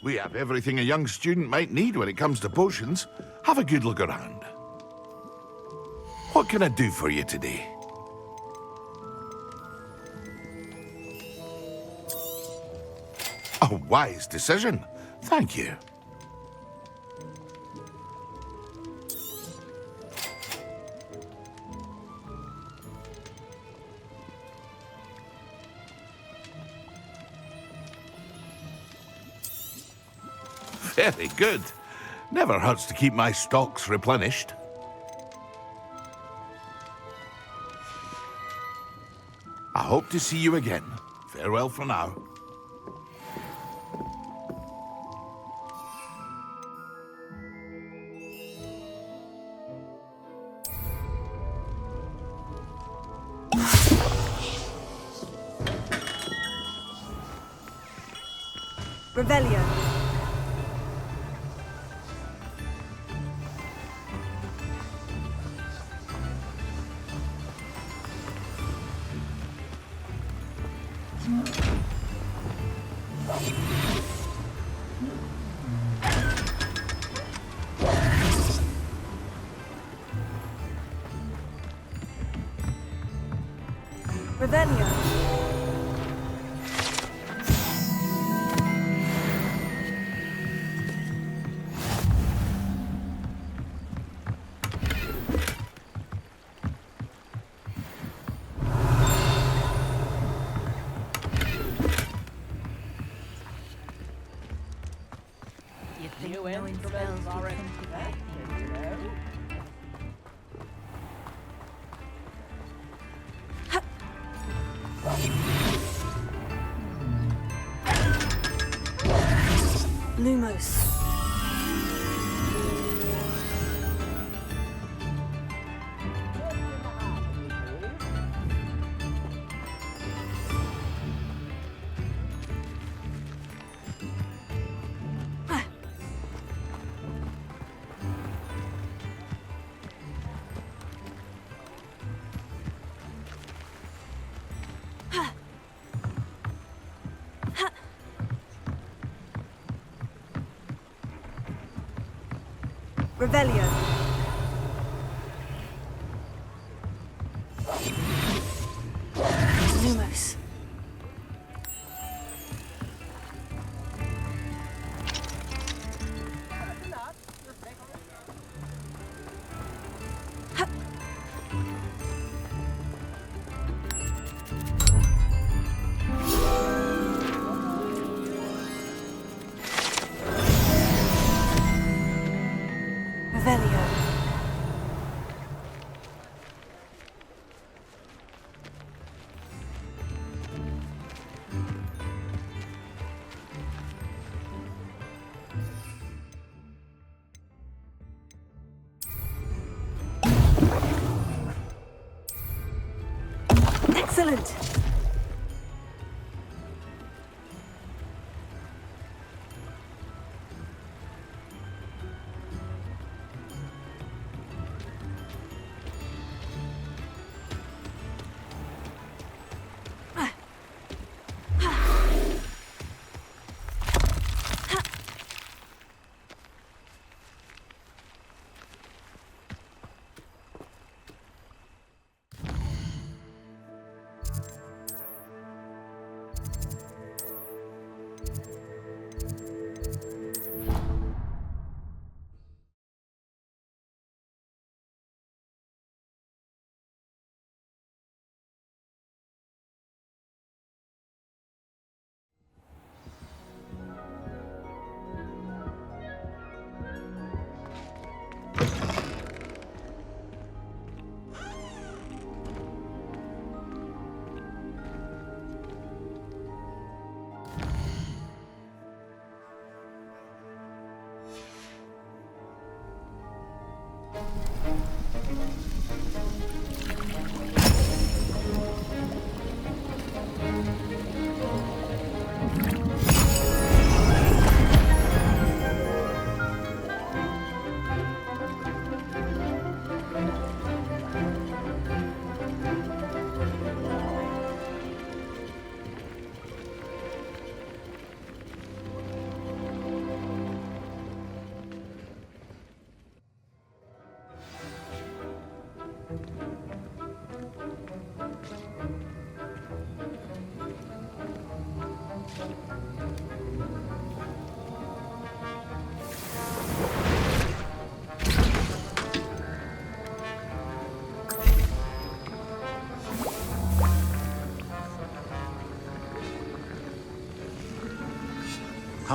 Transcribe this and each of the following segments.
We have everything a young student might need when it comes to potions. Have a good look around. What can I do for you today? A wise decision. Thank you. Very good. Never hurts to keep my stocks replenished. I hope to see you again. Farewell for now. Revelio. Revelio. New instruments are expected, you know? Lumos. Revelio. Lumos. Revelio. Excellent.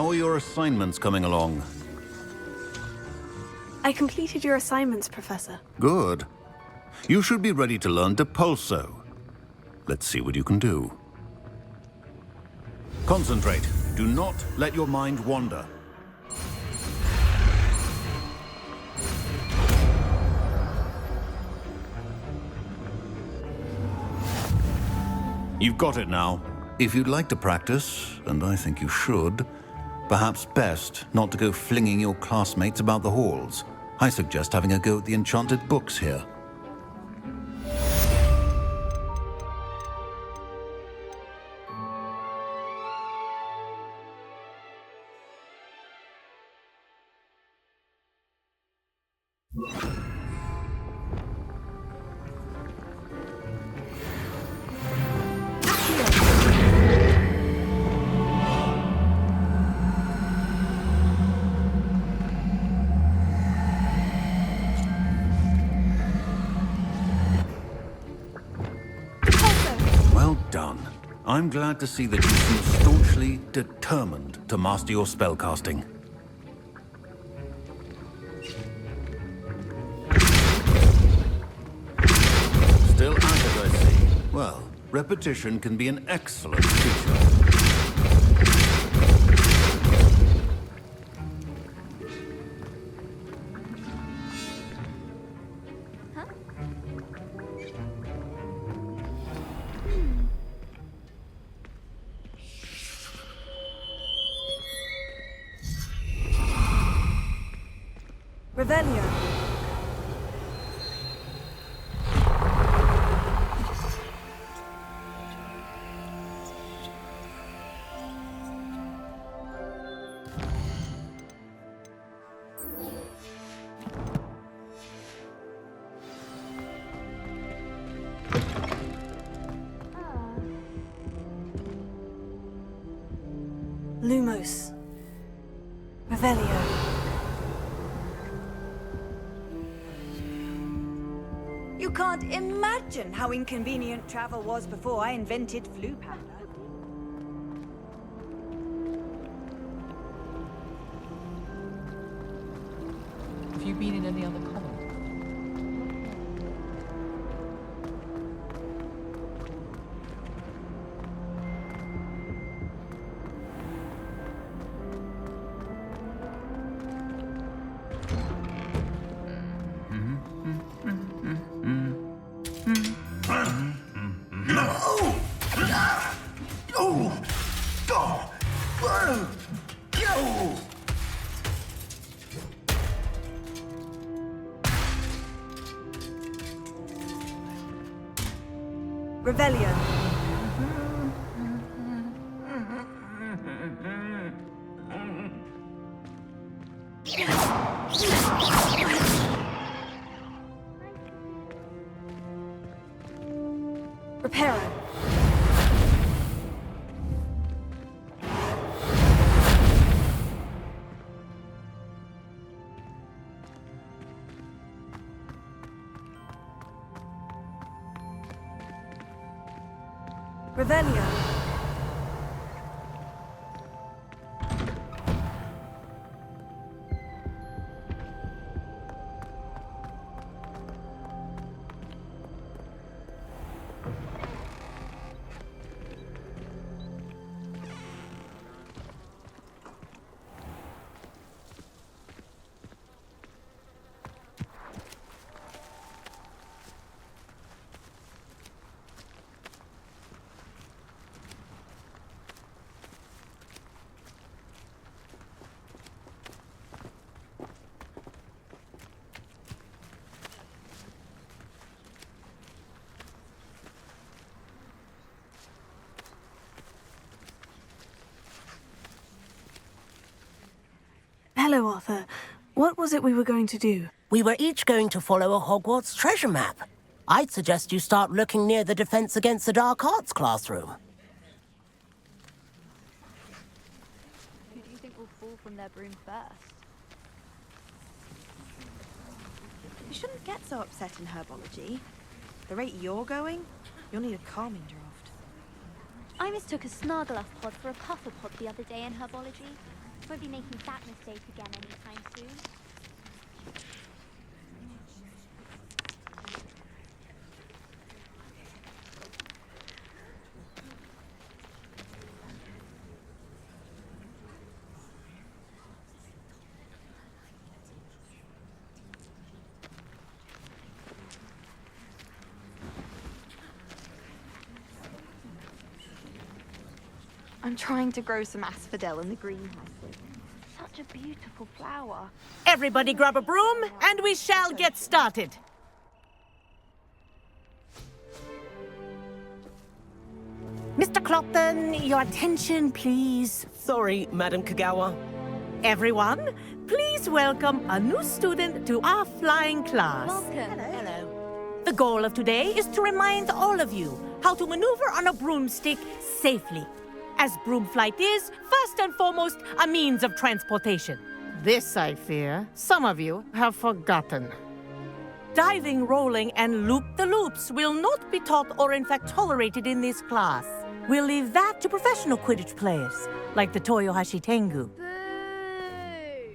How are your assignments coming along? I completed your assignments, Professor. Good. You should be ready to learn Depulso. Let's see what you can do. Concentrate. Do not let your mind wander. You've got it now. If you'd like to practice, and I think you should, perhaps best not to go flinging your classmates about the halls. I suggest having a go at the enchanted books here. Well done. I'm glad to see that you seem staunchly determined to master your spellcasting. Still at it, I see. Well, repetition can be an excellent teacher. Revelio. Lumos. Revelio. You can't imagine how inconvenient travel was before I invented flu powder. Have you been in any other colony? Revelio. Reparo. Revelio. Hello, Arthur. What was it we were going to do? We were each going to follow a Hogwarts treasure map. I'd suggest you start looking near the Defense Against the Dark Arts classroom. Who do you think will fall from their broom first? You shouldn't get so upset in herbology. The rate you're going, you'll need a calming draught. I mistook a Snargluff pod for a Puffer pod the other day in herbology. Won't be making that mistake again anytime soon. I'm trying to grow some asphodel in the greenhouse. Such a beautiful flower. Everybody grab a broom, and we shall get started. Mr. Clopton, your attention, please. Sorry, Madam Kagawa. Everyone, please welcome a new student to our flying class. Welcome. Hello. The goal of today is to remind all of you how to maneuver on a broomstick safely, as broom flight is, first and foremost, a means of transportation. This, I fear, some of you have forgotten. Diving, rolling, and loop-the-loops will not be taught or in fact tolerated in this class. We'll leave that to professional Quidditch players, like the Toyohashi Tengu. Boo!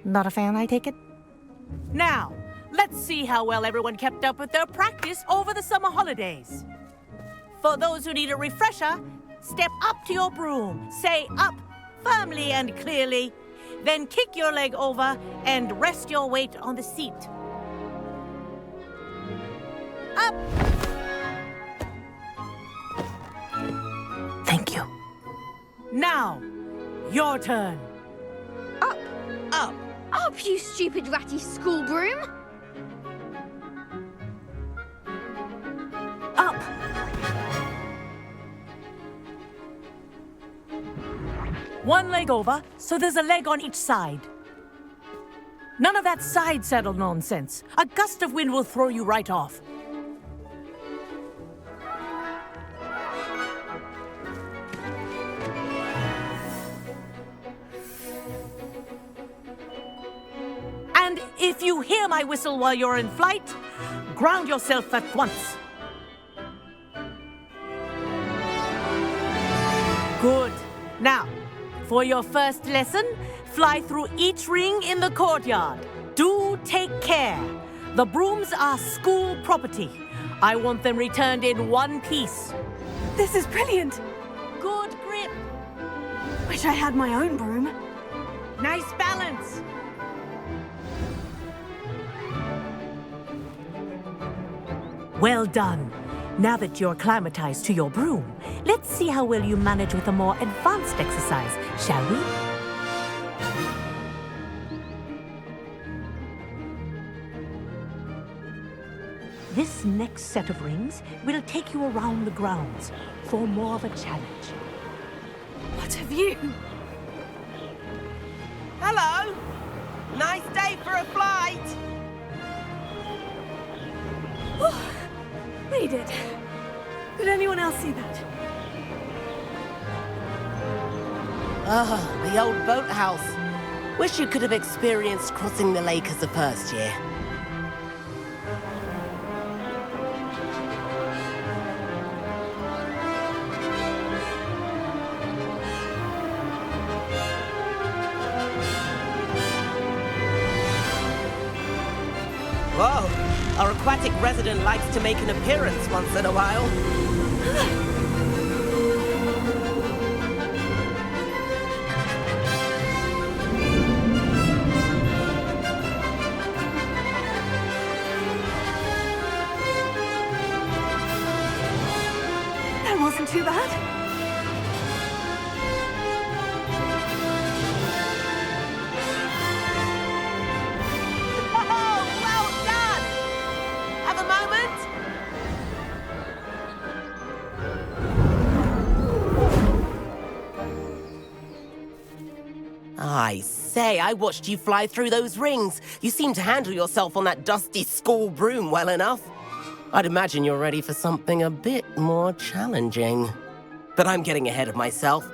Not a fan, I take it? Now, let's see how well everyone kept up with their practice over the summer holidays. For those who need a refresher, step up to your broom, say up firmly and clearly, then kick your leg over and rest your weight on the seat. Up! Thank you. Now, your turn. Up! Up! Up, you stupid ratty school broom! Up! One leg over, so there's a leg on each side. None of that side saddle nonsense. A gust of wind will throw you right off. And if you hear my whistle while you're in flight, ground yourself at once. Good. Now, for your first lesson, fly through each ring in the courtyard. Do take care. The brooms are school property. I want them returned in one piece. This is brilliant. Good grip. Wish I had my own broom. Nice balance. Well done. Now that you're acclimatized to your broom, let's see how well you manage with a more advanced exercise, shall we? This next set of rings will take you around the grounds for more of a challenge. What have you? Hello. Nice day for a flight. Read it. Did anyone else see that? Ah, the old boathouse. Wish you could have experienced crossing the lake as a first year. Whoa, our aquatic resident likes to make an appearance once in a while. That wasn't too bad. Oh, well done! Have a moment? I say, I watched you fly through those rings. You seem to handle yourself on that dusty school broom well enough. I'd imagine you're ready for something a bit more challenging. But I'm getting ahead of myself.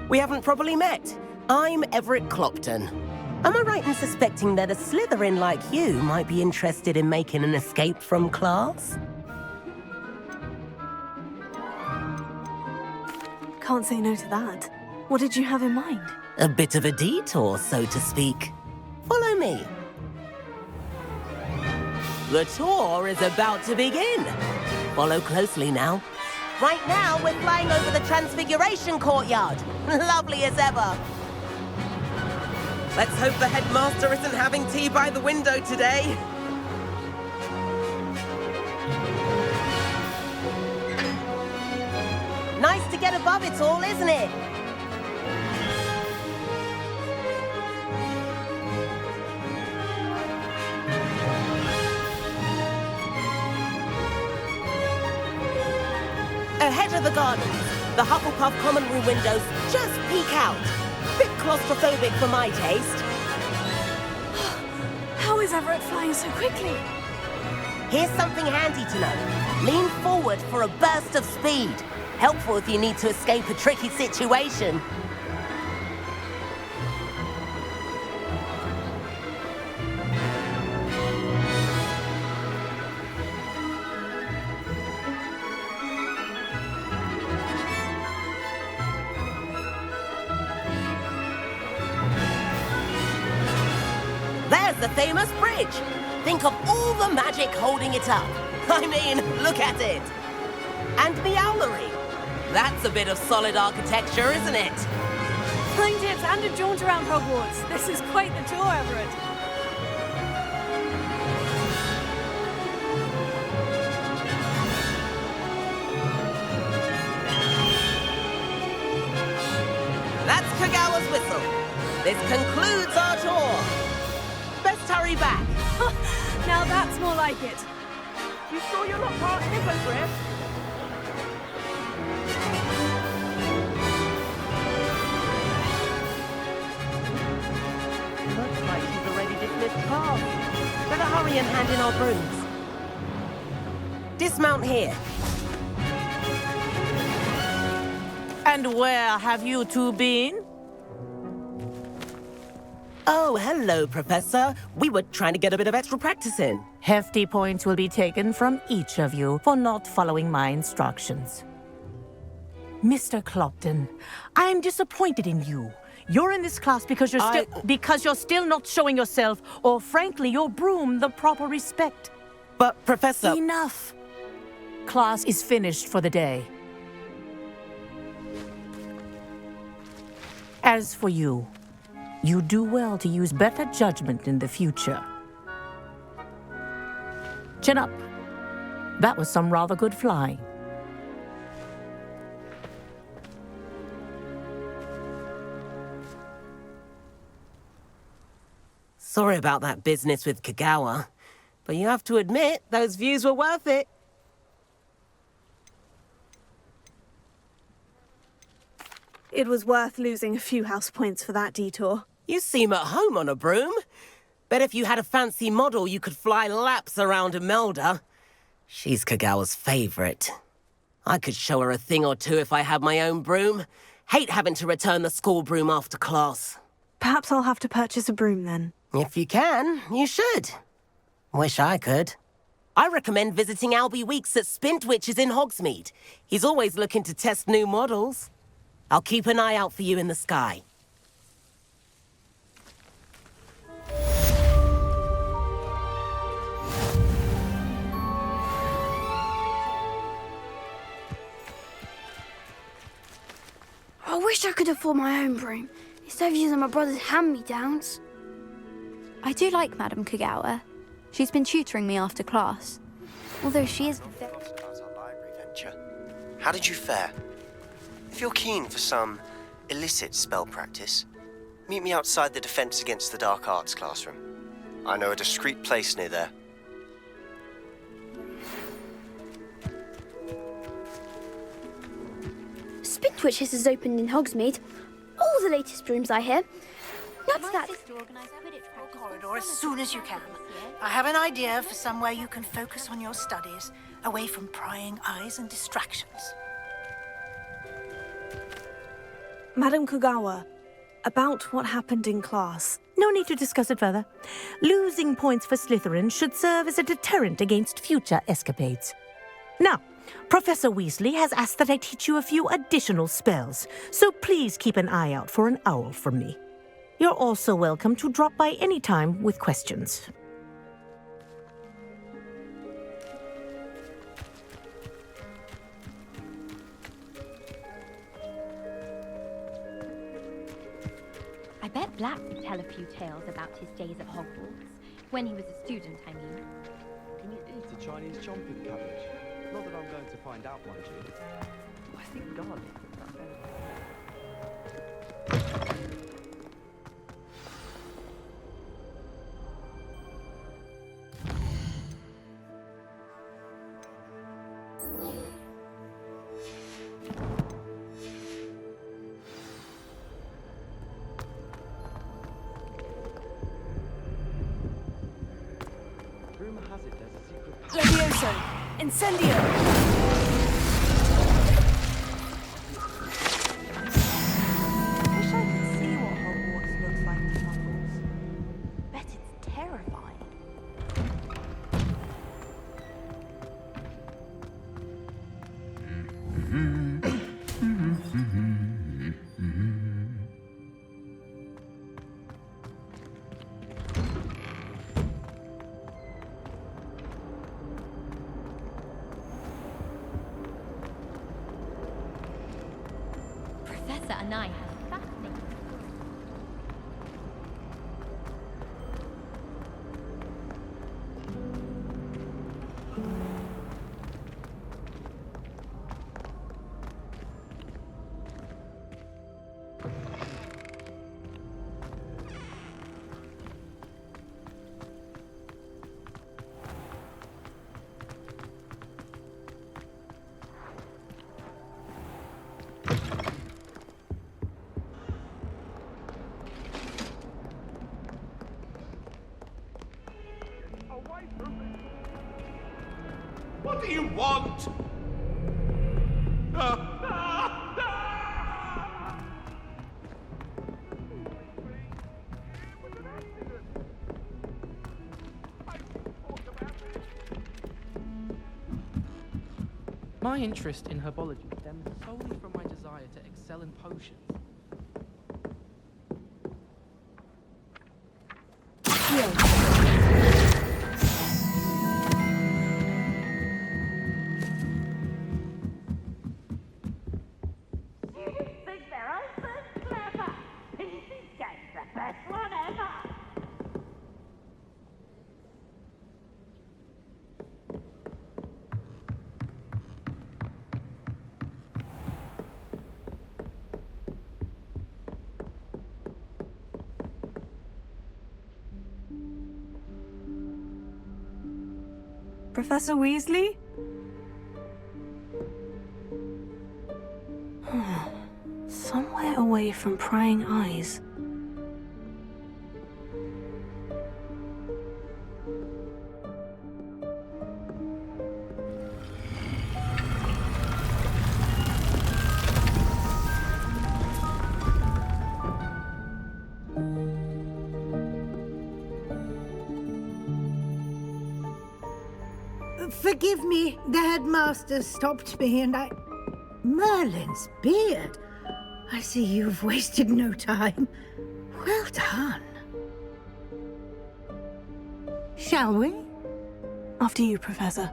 We haven't properly met. I'm Everett Clopton. Am I right in suspecting that a Slytherin like you might be interested in making an escape from class? Can't say no to that. What did you have in mind? A bit of a detour, so to speak. Follow me. The tour is about to begin. Follow closely now. Right now, we're flying over the Transfiguration Courtyard. Lovely as ever. Let's hope the headmaster isn't having tea by the window today. Nice to get above it all, isn't it? Ahead of the gardens, the Hufflepuff common room windows just peek out. Bit claustrophobic for my taste. How is Everett flying so quickly? Here's something handy to know. Lean forward for a burst of speed. Helpful if you need to escape a tricky situation. There's the famous bridge. Think of all the magic holding it up. I mean, look at it. And the owlery. That's a bit of solid architecture, isn't it? Flying tips and a jaunt around Hogwarts. This is quite the tour, Everett. That's Kagawa's whistle. This concludes our tour. Best hurry back. Now that's more like it. You sure you're not part hippogriff? Looks like she's already dismissed class. Better hurry and hand in our brooms. Dismount here. And where have you two been? Oh, hello, Professor. We were trying to get a bit of extra practice in. Hefty points will be taken from each of you for not following my instructions. Mr. Clopton, I'm disappointed in you. You're in this class because you're still not showing yourself, or frankly, your broom, the proper respect. But, Professor... Enough. Class is finished for the day. As for you, you do well to use better judgment in the future. Chin up. That was some rather good flying. Sorry about that business with Kagawa, but you have to admit, those views were worth it. It was worth losing a few house points for that detour. You seem at home on a broom. Bet if you had a fancy model, you could fly laps around Imelda. She's Kagawa's favorite. I could show her a thing or two if I had my own broom. Hate having to return the school broom after class. Perhaps I'll have to purchase a broom then. If you can, you should. Wish I could. I recommend visiting Albie Weeks at Spintwitches in Hogsmeade. He's always looking to test new models. I'll keep an eye out for you in the sky. I wish I could afford my own broom, instead of using my brother's hand-me-downs. I do like Madame Kagawa. She's been tutoring me after class. Although she is very... About our library venture. How did you fare? If you're keen for some illicit spell practice, meet me outside the Defense Against the Dark Arts classroom. I know a discreet place near there. Spintwitches is opened in Hogsmeade. All the latest brooms, I hear. Not that... Corridor as soon as you can. I have an idea for somewhere you can focus on your studies, away from prying eyes and distractions. Madame Kagawa, about what happened in class. No need to discuss it further. Losing points for Slytherin should serve as a deterrent against future escapades. Now, Professor Weasley has asked that I teach you a few additional spells, so please keep an eye out for an owl from me. You're also welcome to drop by any time with questions. I bet Black could tell a few tales about his days at Hogwarts. When he was a student, I mean. Can you eat a Chinese chomping cabbage? Not that I'm going to find out, mind you. I think garlic is that Rumor has it there's a secret Levioso! Incendio! Wish I could see what Hogwarts looks like to Muggles. Bet it's terrifying. Professor and I have fascinating. What do you want? My interest in herbology stems solely from my desire to excel in potions. Think their husband's clever. This game's the best one ever. Professor Weasley? Somewhere away from prying eyes. Forgive me, the headmaster stopped me and I... Merlin's beard. I see you've wasted no time. Well done. Shall we? After you, Professor.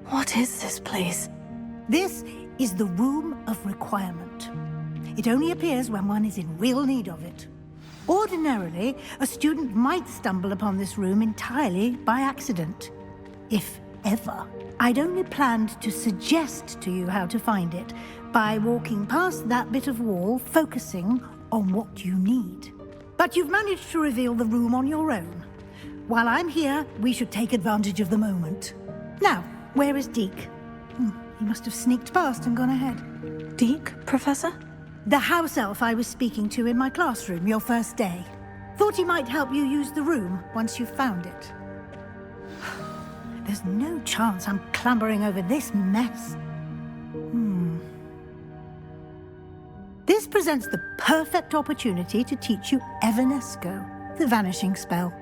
What is this place? This is the Room of Requirement. It only appears when one is in real need of it. Ordinarily, a student might stumble upon this room entirely by accident. If ever. I'd only planned to suggest to you how to find it by walking past that bit of wall, focusing on what you need. But you've managed to reveal the room on your own. While I'm here, we should take advantage of the moment. Now, where is Deke? He must have sneaked past and gone ahead. Deke, Professor? The house elf I was speaking to in my classroom your first day. Thought he might help you use the room once you've found it. There's no chance I'm clambering over this mess. This presents the perfect opportunity to teach you Evanesco, the vanishing spell.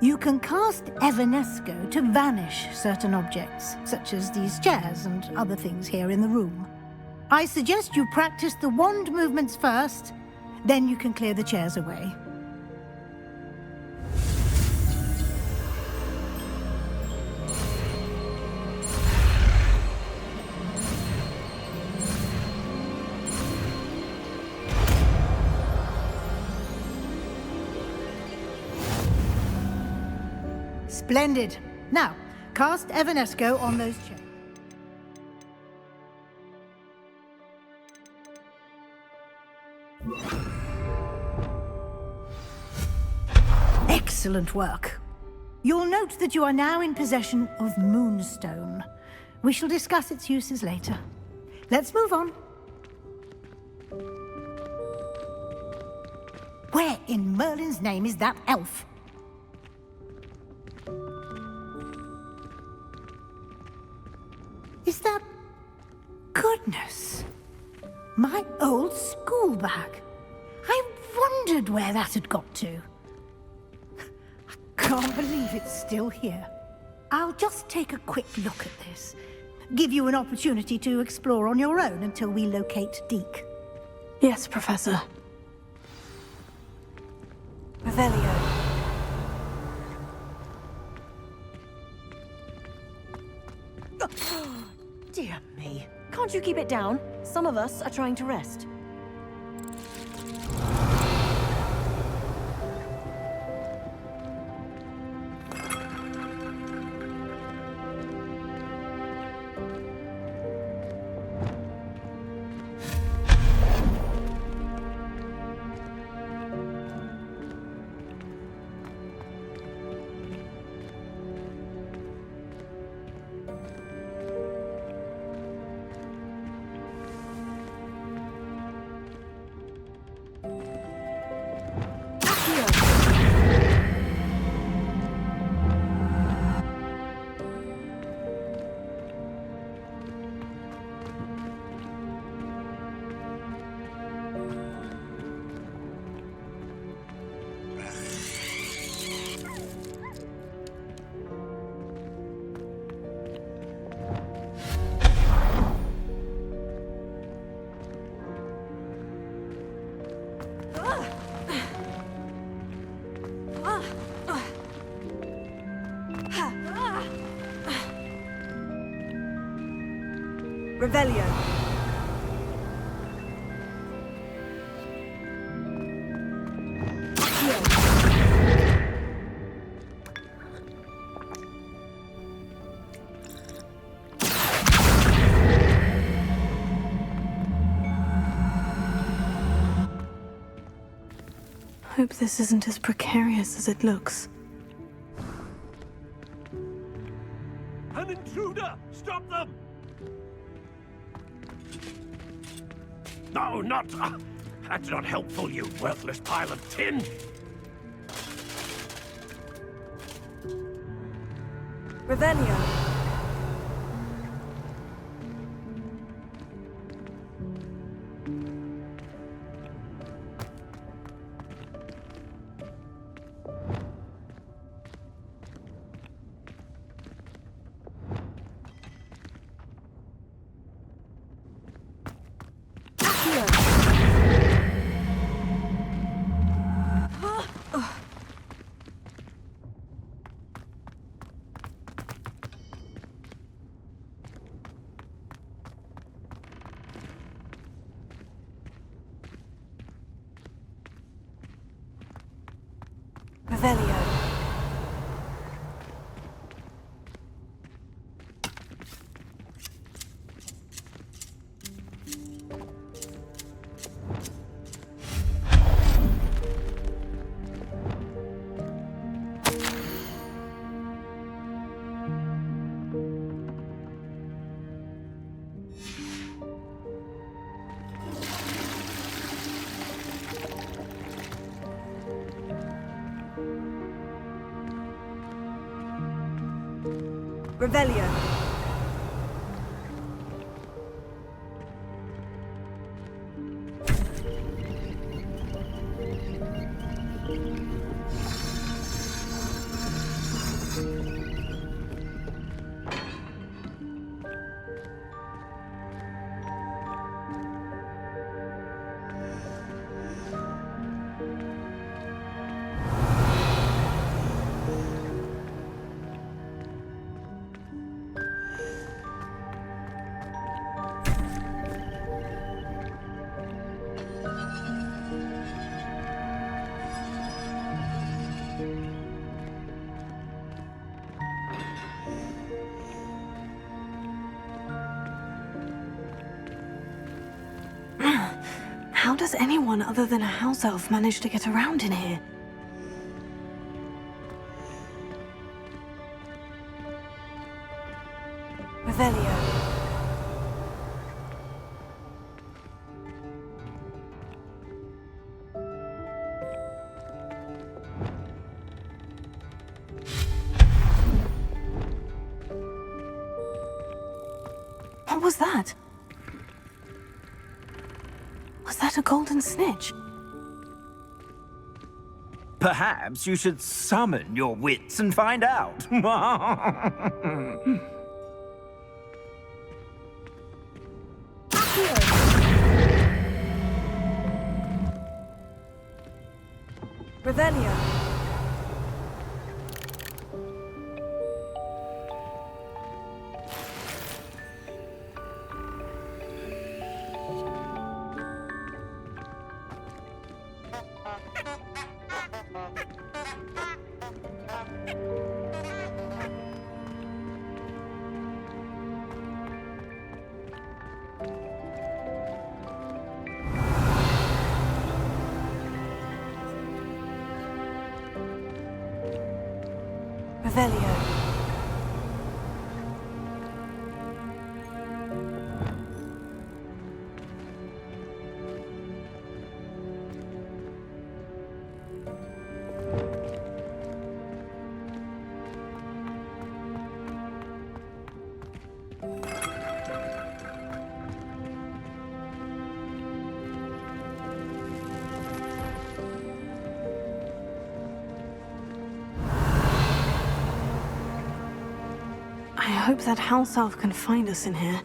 You can cast Evanesco to vanish certain objects, such as these chairs and other things here in the room. I suggest you practice the wand movements first, then you can clear the chairs away. Splendid. Now, cast Evanesco on those chairs. Excellent work. You'll note that you are now in possession of Moonstone. We shall discuss its uses later. Let's move on. Where in Merlin's name is that elf? Is that... Goodness! My old school bag. I wondered where that had got to. I can't believe it's still here. I'll just take a quick look at this. Give you an opportunity to explore on your own until we locate Deke. Yes, Professor. Revelio. Dear me. Can't you keep it down? Some of us are trying to rest. Revelio. Hope this isn't as precarious as it looks. An intruder! Stop them! No, not... that's not helpful, you worthless pile of tin! Revelio. Revelio. Revelio. How does anyone other than a house elf manage to get around in here? Revelio. What was that? Was that a golden snitch? Perhaps you should summon your wits and find out. Revelio. Revelio. I hope that house elf can find us in here.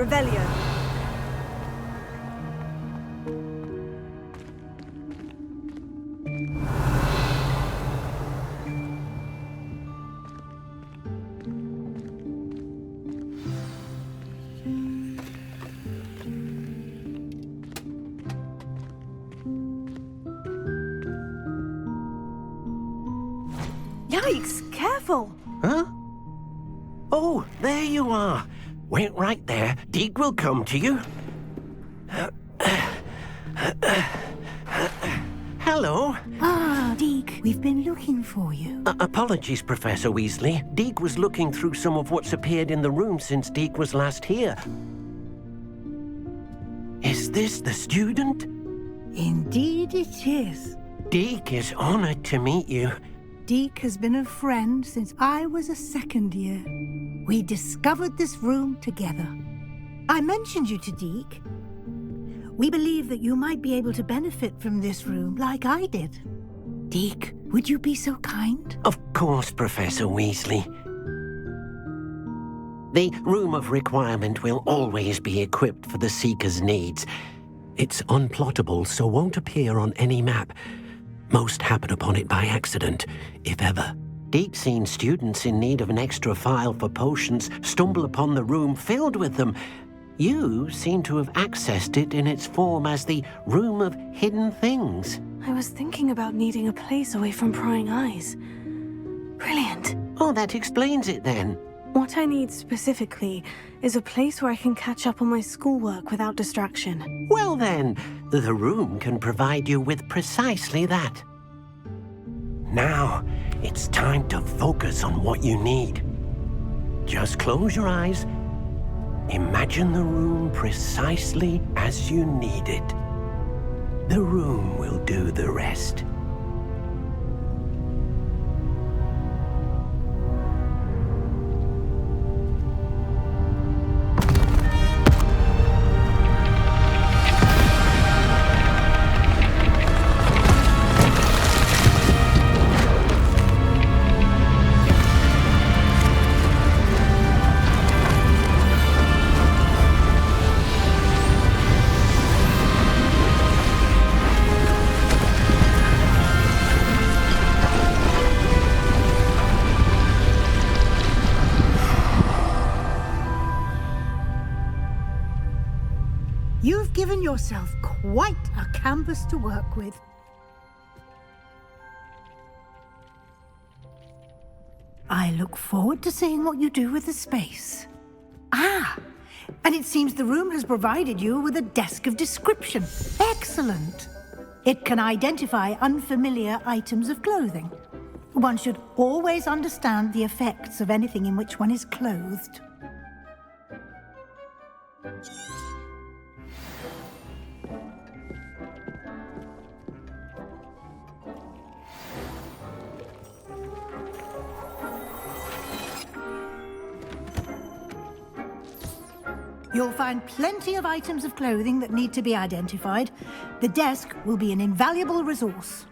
Revelio. Yikes! Careful! Huh? Oh, there you are. Wait right there. Deke will come to you. Hello. Ah, Deke, we've been looking for you. Apologies, Professor Weasley. Deke was looking through some of what's appeared in the room since Deke was last here. Is this the student? Indeed it is. Deke is honored to meet you. Deke has been a friend since I was a second year. We discovered this room together. I mentioned you to Deke. We believe that you might be able to benefit from this room like I did. Deke, would you be so kind? Of course, Professor Weasley. The Room of Requirement will always be equipped for the Seeker's needs. It's unplottable, so won't appear on any map. Most happen upon it by accident, if ever. Deke's seen students in need of an extra file for potions stumble upon the room filled with them. You seem to have accessed it in its form as the Room of Hidden Things. I was thinking about needing a place away from prying eyes. Brilliant. Oh, that explains it then. What I need specifically is a place where I can catch up on my schoolwork without distraction. Well then, the room can provide you with precisely that. Now, it's time to focus on what you need. Just close your eyes. Imagine the room precisely as you need it. The room will do the rest. You've given yourself quite a canvas to work with. I look forward to seeing what you do with the space. Ah, and it seems the room has provided you with a desk of description. Excellent. It can identify unfamiliar items of clothing. One should always understand the effects of anything in which one is clothed. You'll find plenty of items of clothing that need to be identified. The desk will be an invaluable resource.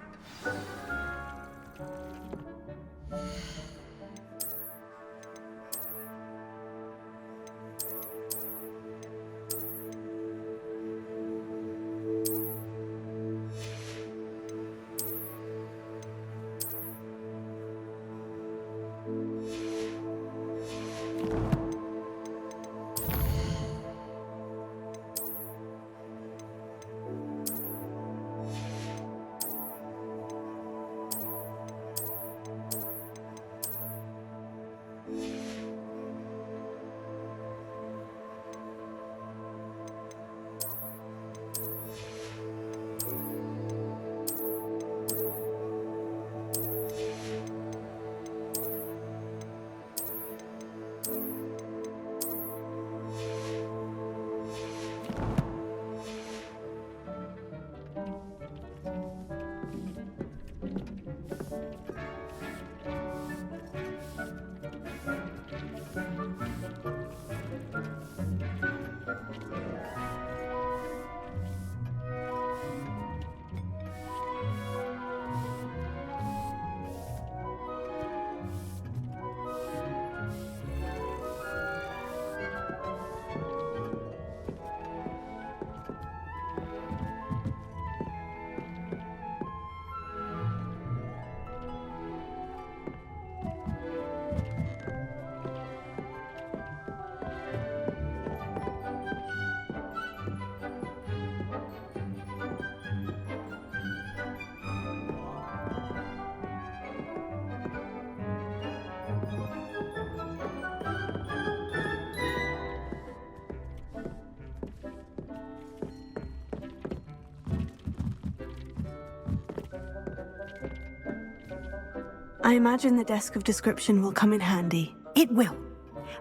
I imagine the desk of description will come in handy. It will.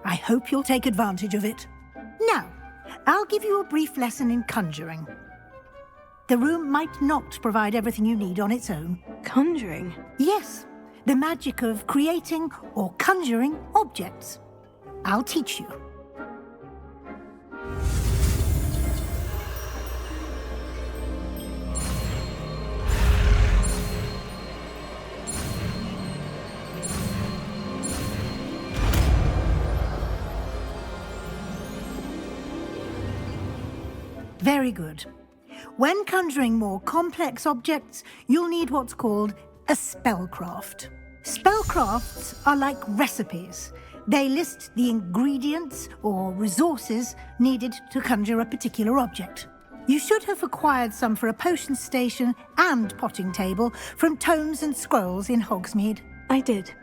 I hope you'll take advantage of it. Now, I'll give you a brief lesson in conjuring. The room might not provide everything you need on its own. Conjuring? Yes, the magic of creating or conjuring objects. I'll teach you. Very good. When conjuring more complex objects, you'll need what's called a spellcraft. Spellcrafts are like recipes. They list the ingredients or resources needed to conjure a particular object. You should have acquired some for a potion station and potting table from tomes and scrolls in Hogsmeade. I did.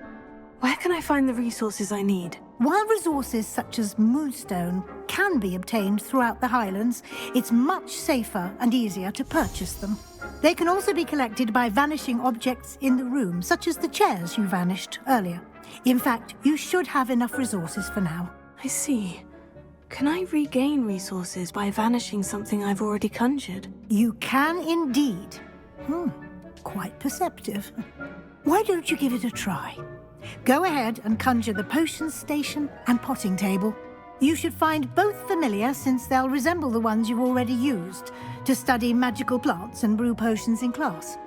Where can I find the resources I need? While resources such as moonstone can be obtained throughout the Highlands, it's much safer and easier to purchase them. They can also be collected by vanishing objects in the room, such as the chairs you vanished earlier. In fact, you should have enough resources for now. I see. Can I regain resources by vanishing something I've already conjured? You can indeed. Quite perceptive. Why don't you give it a try? Go ahead and conjure the potion station and potting table. You should find both familiar, since they'll resemble the ones you've already used to study magical plants and brew potions in class.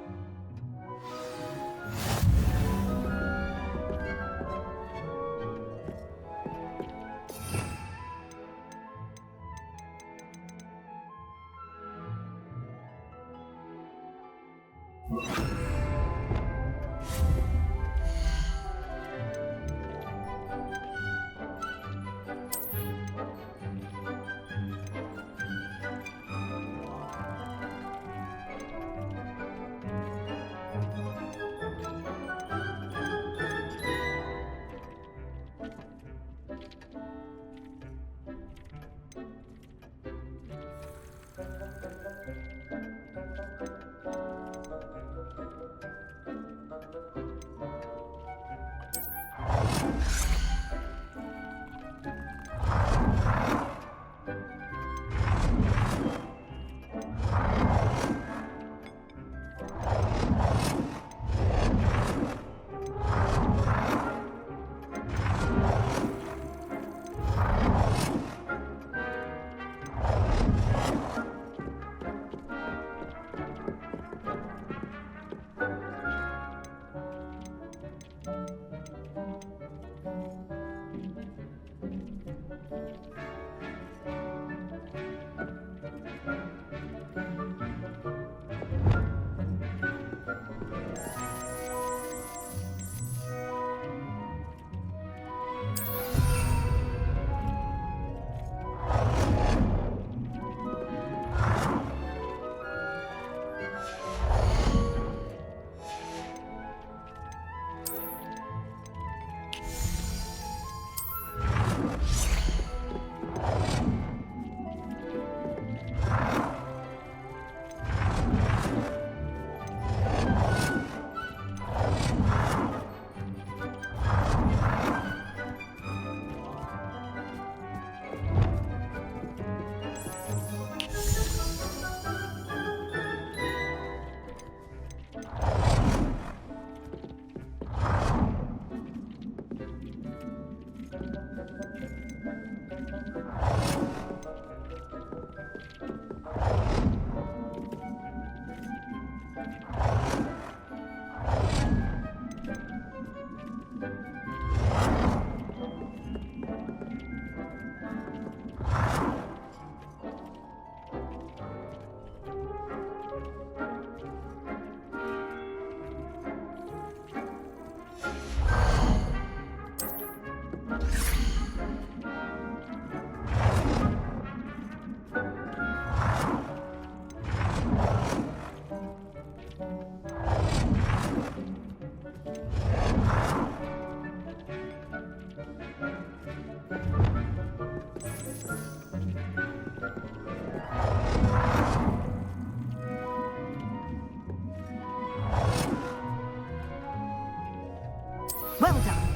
Well done.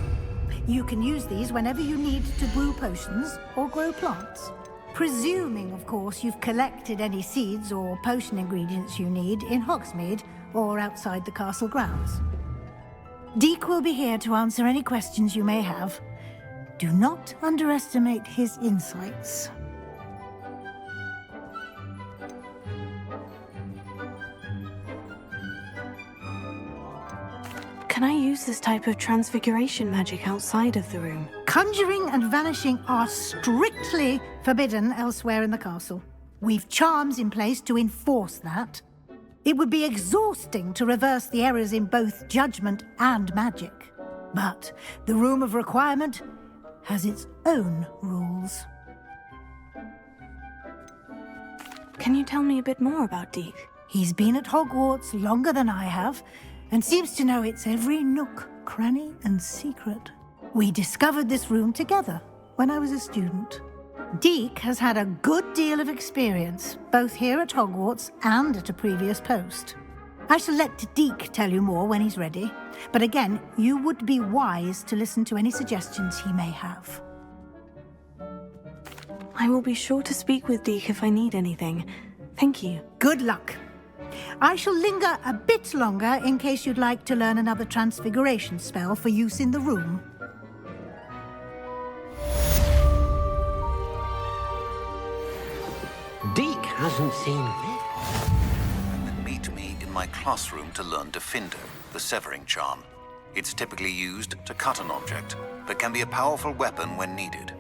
You can use these whenever you need to brew potions or grow plants. Presuming, of course, you've collected any seeds or potion ingredients you need in Hogsmeade or outside the castle grounds. Deek will be here to answer any questions you may have. Do not underestimate his insights. Can I use this type of transfiguration magic outside of the room? Conjuring and vanishing are strictly forbidden elsewhere in the castle. We've charms in place to enforce that. It would be exhausting to reverse the errors in both judgment and magic. But the Room of Requirement has its own rules. Can you tell me a bit more about Deek? He's been at Hogwarts longer than I have, and seems to know its every nook, cranny, and secret. We discovered this room together when I was a student. Deek has had a good deal of experience, both here at Hogwarts and at a previous post. I shall let Deek tell you more when he's ready, but again, you would be wise to listen to any suggestions he may have. I will be sure to speak with Deek if I need anything. Thank you. Good luck. I shall linger a bit longer in case you'd like to learn another transfiguration spell for use in the room. Deek hasn't seen this. Meet me in my classroom to learn Defindo, the severing charm. It's typically used to cut an object, but can be a powerful weapon when needed.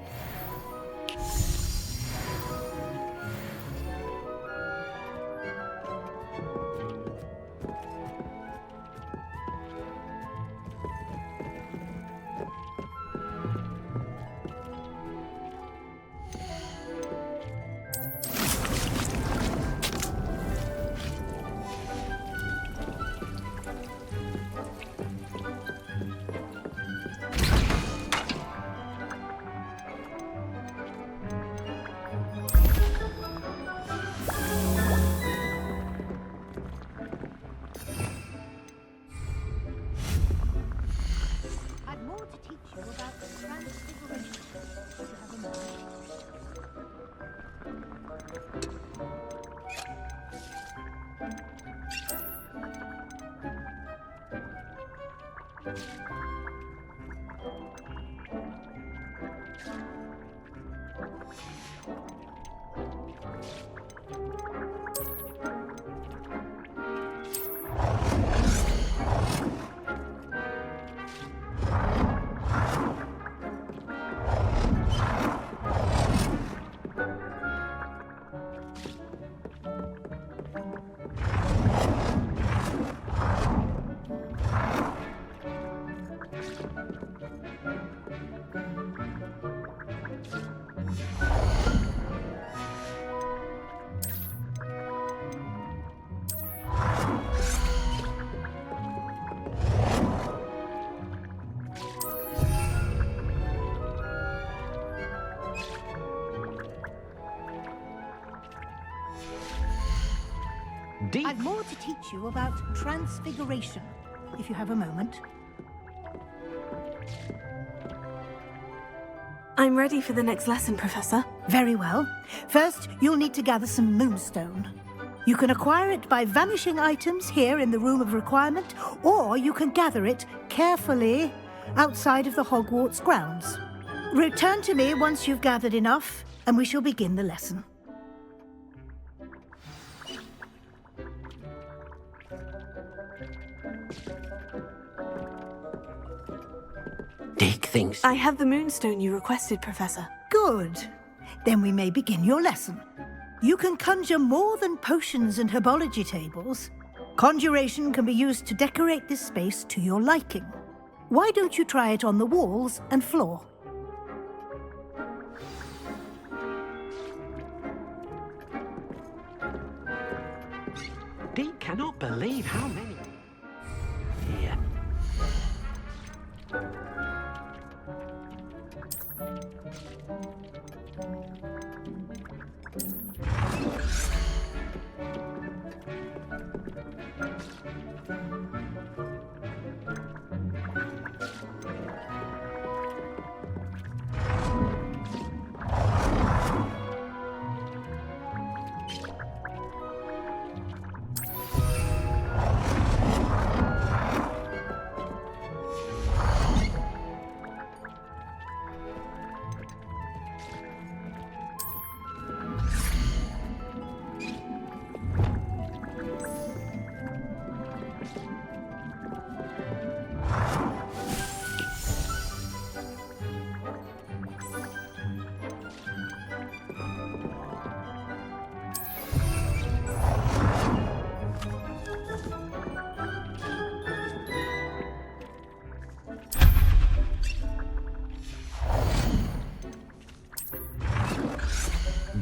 I've more to teach you about transfiguration, if you have a moment. I'm ready for the next lesson, Professor. Very well. First, you'll need to gather some moonstone. You can acquire it by vanishing items here in the Room of Requirement, or you can gather it carefully outside of the Hogwarts grounds. Return to me once you've gathered enough, and we shall begin the lesson. Deek thinks... I have the moonstone you requested, Professor. Good. Then we may begin your lesson. You can conjure more than potions and herbology tables. Conjuration can be used to decorate this space to your liking. Why don't you try it on the walls and floor? Deek cannot believe how many... Here.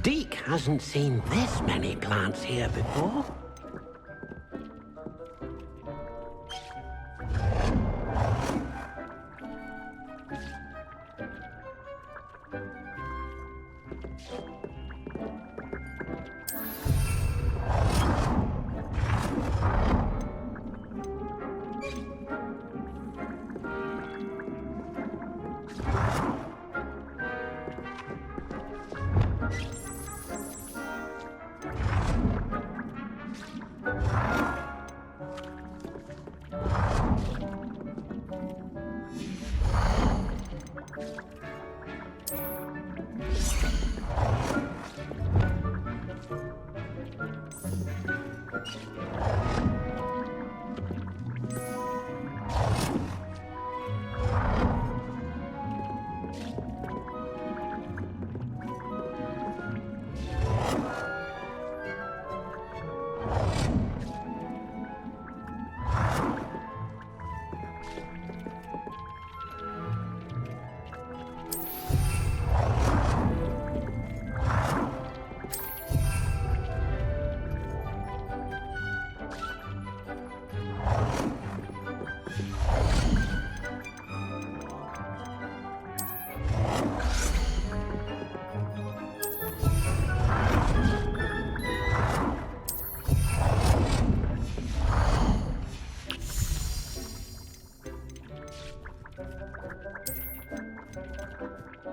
Deke hasn't seen this many plants here before.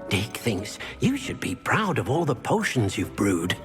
Deke thinks you should be proud of all the potions you've brewed.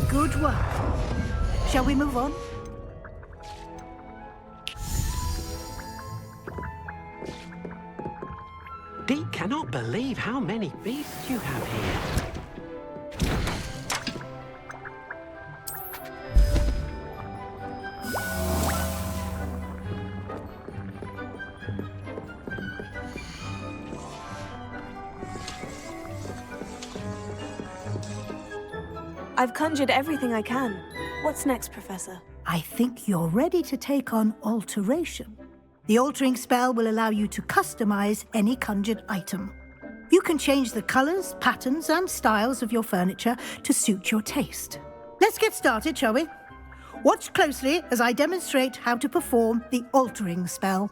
Good work. Shall we move on? Deke cannot believe how many beasts you have here. I've conjured everything I can. What's next, Professor? I think you're ready to take on alteration. The altering spell will allow you to customize any conjured item. You can change the colors, patterns, and styles of your furniture to suit your taste. Let's get started, shall we? Watch closely as I demonstrate how to perform the altering spell.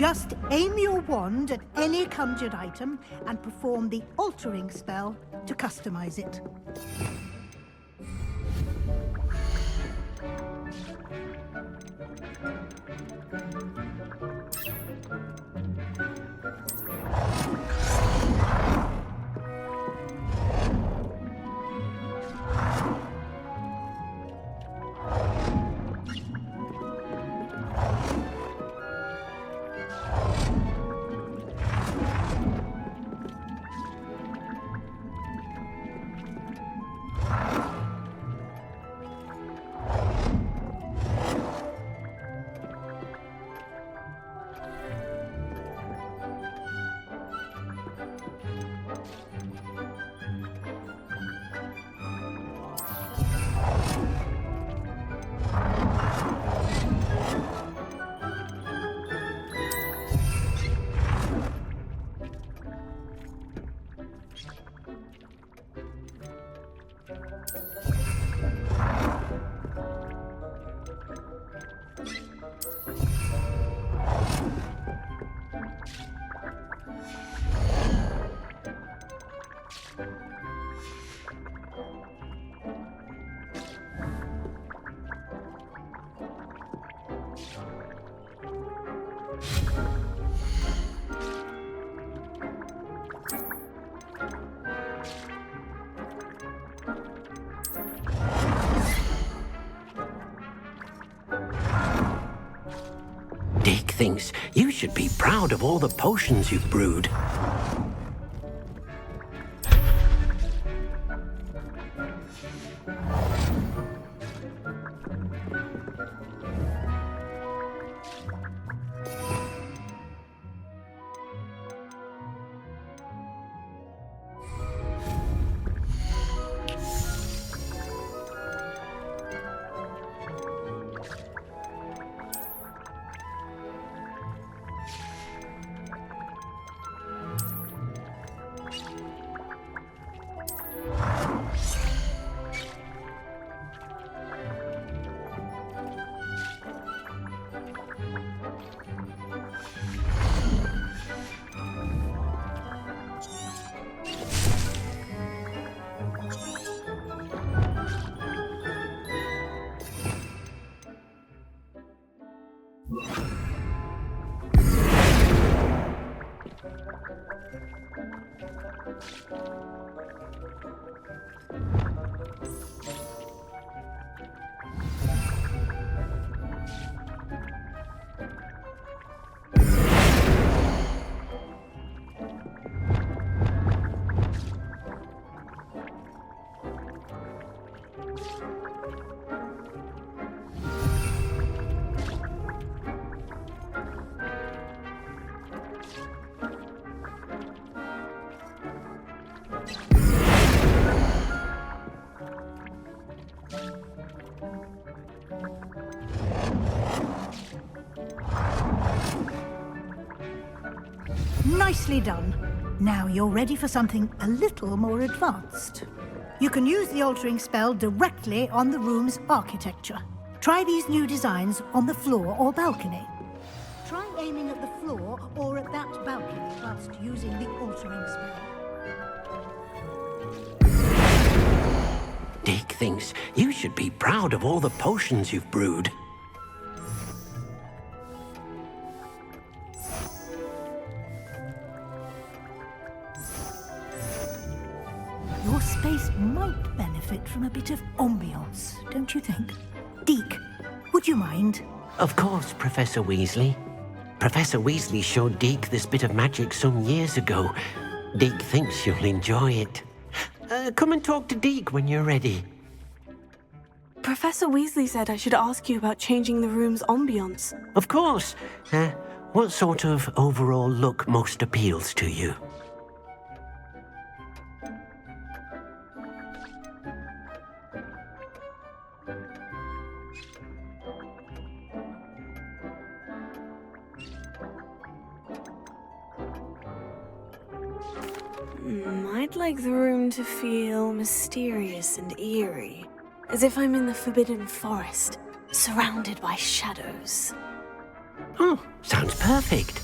Just aim your wand at any conjured item and perform the altering spell to customize it. thinks you should be proud of all the potions you've brewed. Nicely done. Now you're ready for something a little more advanced. You can use the altering spell directly on the room's architecture. Try these new designs on the floor or balcony. Try aiming at the floor or at that balcony whilst using the altering spell. Dick thinks you should be proud of all the potions you've brewed. Your space might benefit from a bit of ambiance, don't you think? Deke, would you mind? Of course, Professor Weasley. Professor Weasley showed Deke this bit of magic some years ago. Deke thinks you'll enjoy it. Come and talk to Deke when you're ready. Professor Weasley said I should ask you about changing the room's ambiance. Of course. What sort of overall look most appeals to you? I'd like the room to feel mysterious and eerie, as if I'm in the Forbidden Forest, surrounded by shadows. Oh, sounds perfect.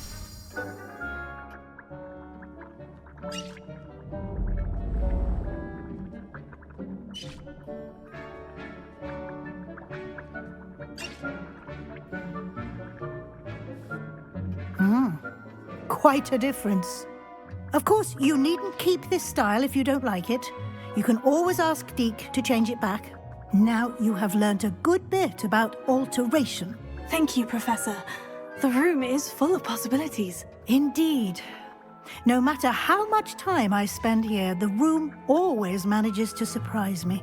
Quite a difference. Of course, you needn't keep this style if you don't like it. You can always ask Deke to change it back. Now you have learnt a good bit about alteration. Thank you, Professor. The room is full of possibilities. Indeed. No matter how much time I spend here, the room always manages to surprise me.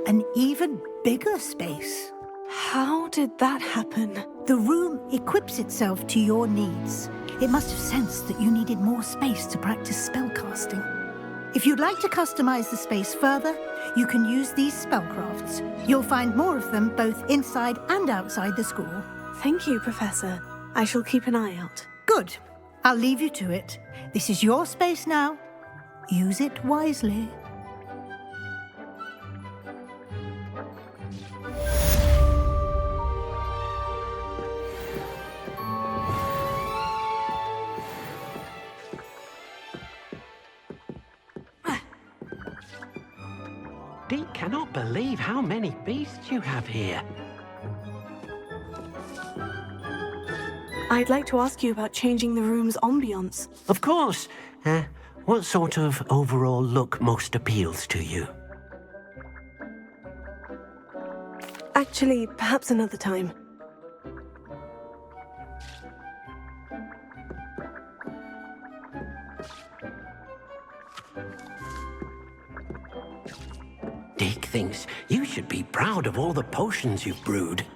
An even bigger space. How did that happen? The room equips itself to your needs. It must have sensed that you needed more space to practice spellcasting. If you'd like to customize the space further, you can use these spellcrafts. You'll find more of them both inside and outside the school. Thank you, Professor. I shall keep an eye out. Good. I'll leave you to it. This is your space now. Use it wisely. Deke cannot believe how many beasts you have here. I'd like to ask you about changing the room's ambience. Of course. What sort of overall look most appeals to you? Actually, perhaps another time. Deke thinks you should be proud of all the potions you've brewed.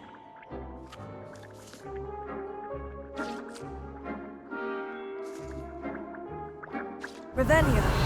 Revelio.